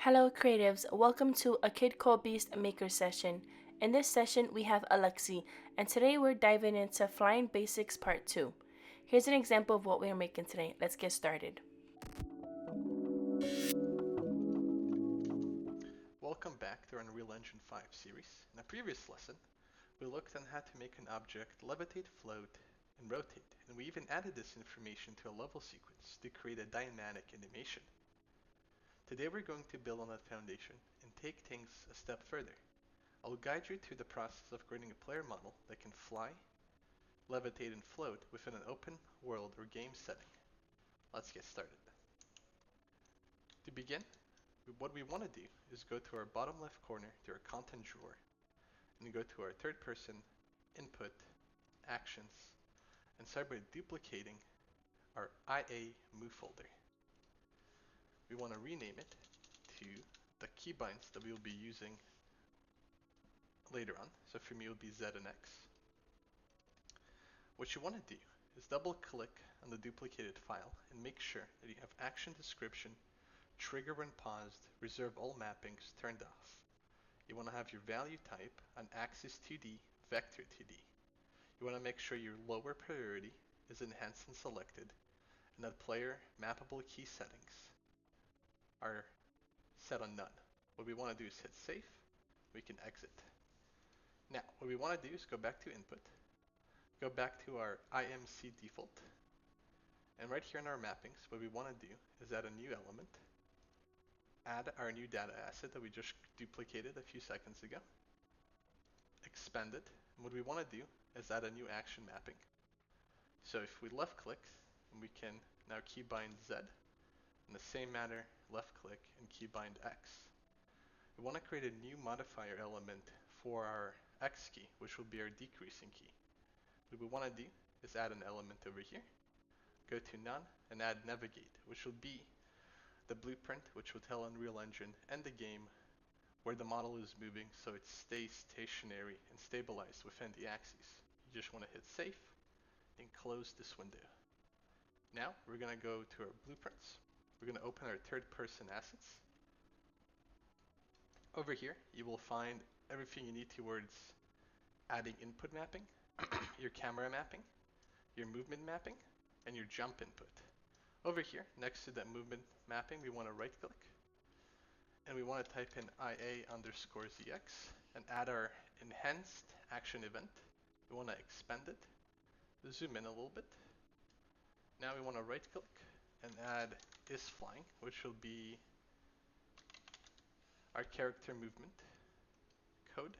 Hello creatives, welcome to a Kid Called Beast Maker session. In this session we have Aluxy, and today we're diving into Flying Basics Part 2. Here's an example of what we are making today. Let's get started. Welcome back to our Unreal Engine 5 series. In a previous lesson, we looked at how to make an object levitate, float, and rotate, and we even added this information to a level sequence to create a dynamic animation. Today we're going to build on that foundation and take things a step further. I'll guide you through the process of creating a player model that can fly, levitate, and float within an open world or game setting. Let's get started. To begin, what we want to do is go to our bottom left corner to our content drawer and go to our third person, input, actions, and start by duplicating our IA move folder. We want to rename it to the keybinds that we will be using later on. So for me it will be Z and X. What you want to do is double click on the duplicated file and make sure that you have action description, trigger when paused, reserve all mappings turned off. You want to have your value type on axis 2D, vector 2D. You want to make sure your lower priority is enhanced and selected, and that player mappable key settings are set on none. What we want to do is hit save. We can exit. Now, what we want to do is go back to input, go back to our IMC default, and right here in our mappings, what we want to do is add a new element, add our new data asset that we just duplicated a few seconds ago, expand it, and what we want to do is add a new action mapping. So if we left click, we can now keybind Z. In the same manner, left click and keybind X. We want to create a new modifier element for our X key, which will be our decreasing key. What we want to do is add an element over here, go to none, and add navigate, which will be the blueprint which will tell Unreal Engine and the game where the model is moving so it stays stationary and stabilized within the axes. You just want to hit save and close this window. Now we're going to go to our blueprints. We're going to open our third person assets. Over here you will find everything you need towards adding input mapping, your camera mapping, your movement mapping, and your jump input. Over here next to that movement mapping we want to right click and we want to type in IA_ZX and add our enhanced action event. We want to expand it, zoom in a little bit. Now we want to right click and add isFlying, which will be our character movement code.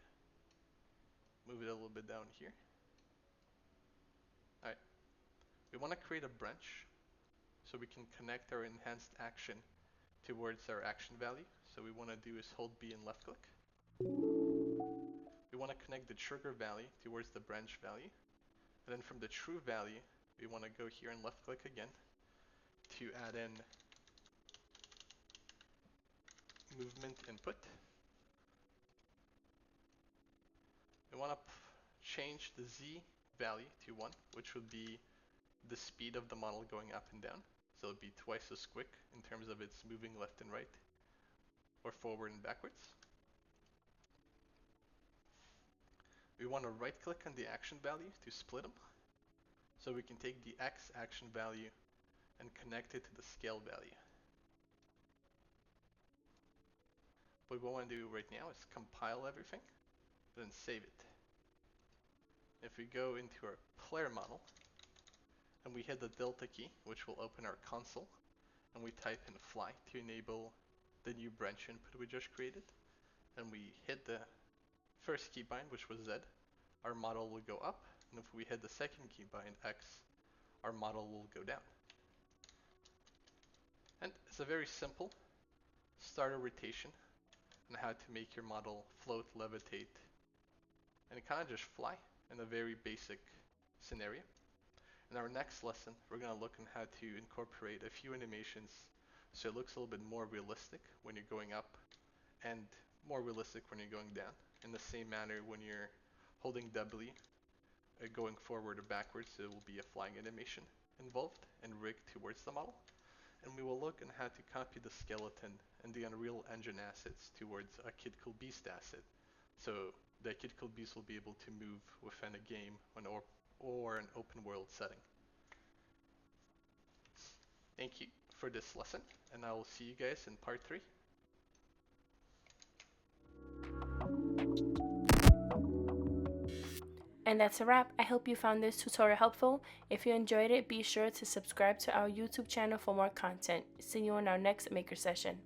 Move it a little bit down here. Alright. We want to create a branch so we can connect our enhanced action towards our action value. So we want to do is hold B and left click. We want to connect the trigger value towards the branch value. And then from the true value, we want to go here and left click again to add in movement input. We want to change the Z value to 1, which would be the speed of the model going up and down. So it'll be twice as quick in terms of its moving left and right or forward and backwards. We want to right click on the action value to split them. So we can take the X action value and connect it to the scale value. What we want to do right now is compile everything, then save it. If we go into our player model and we hit the delta key, which will open our console, and we type in fly to enable the new branch input we just created, and we hit the first keybind, which was Z, our model will go up, and if we hit the second keybind, X, our model will go down. And it's a very simple starter rotation on how to make your model float, levitate, and kind of just fly in a very basic scenario. In our next lesson, we're going to look at how to incorporate a few animations so it looks a little bit more realistic when you're going up and more realistic when you're going down. In the same manner, when you're holding W, going forward or backwards, it will be a flying animation involved and rigged towards the model. and we will look on how to copy the skeleton and the Unreal Engine assets towards a Kid Cool Beast asset. So the Kid Cool Beast will be able to move within a game or an open world setting. Thank you for this lesson, and I will see you guys in part 3. And that's a wrap. I hope you found this tutorial helpful. If you enjoyed it, be sure to subscribe to our YouTube channel for more content. See you in our next maker session.